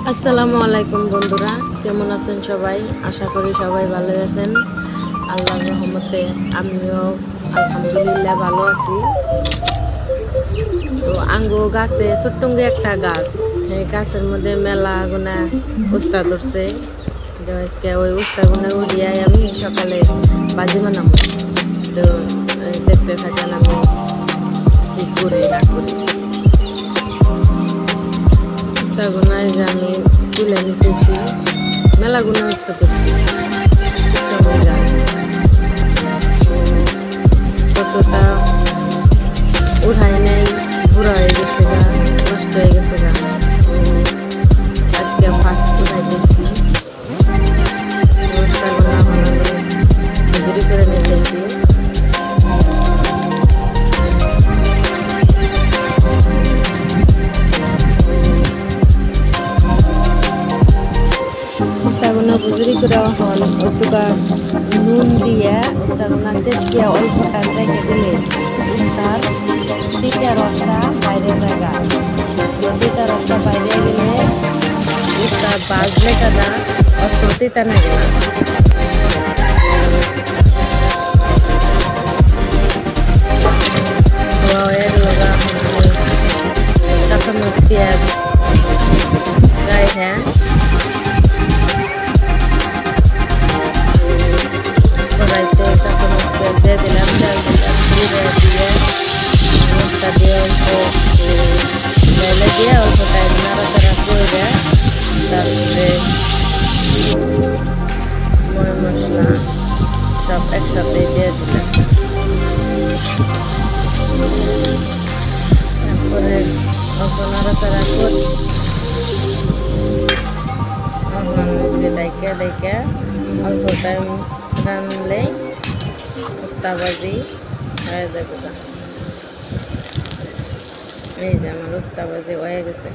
আসসালামু আলাইকুম বন্ধুরা, কেমন আছেন সবাই? আশা করি সবাই ভালো আছেন। আল্লাহর রহমতে আমিও আলহামদুলিল্লাহ ভালো আছি। তো আঙ্গো গাছে ছোট্টঙ্গে একটা গাছ, এই গাছের মধ্যে মেলা গুনা উস্তা ধরছে। আজকে ওই উস্তা গুনা উড়িয়াই আমি সকালে বাজি বানাবো। তো দেখতে থাকেন আমি কি করি না করি। উস্তাগুনায় যে আমি তুলে নিতেছি, মেলাগুলো উস্তা করছি কতটা উঠাই নাই, বুড়া হয়ে গেছে গা, নষ্ট হয়ে গেছে গা। আজকে ফার্স্ট উঠাই দিচ্ছি, উস্তাগুনা হাজিরি করে নিতেছি। বুজুরি করে হল ওটুকা নুন দিয়ে উস্তাগুনা দিয়ে অল্প টাইম রেখে দিলে উস্তার তিতা রসটা বাইরে জায়গা, তিতা রসটা বাইরে গেলে উস্তা বাজলে কাদা অত তিতা নেই না। এর লগা কাঁচামরিচ পেঁয়াজ গায়ে হ্যাঁ কড়াইতে কাঁচামরিচ দিয়ে দিলাম, তেল দিলাম, জিরে দিয়ে মশলা দিয়ে অল্প মেলে দিয়ে অল্প টাইম নাড়াচাড়া করে তারপরে ময় মশলা সব একসাথে দিয়ে দিলাম। তারপরে অল্প নাড়াচাড়া করে ডাইকে অল্প টাইম রানলেই উস্তা ভাজি হয়ে যাবে। এই যে আমার উস্তা ভাজি হয়ে গেছে।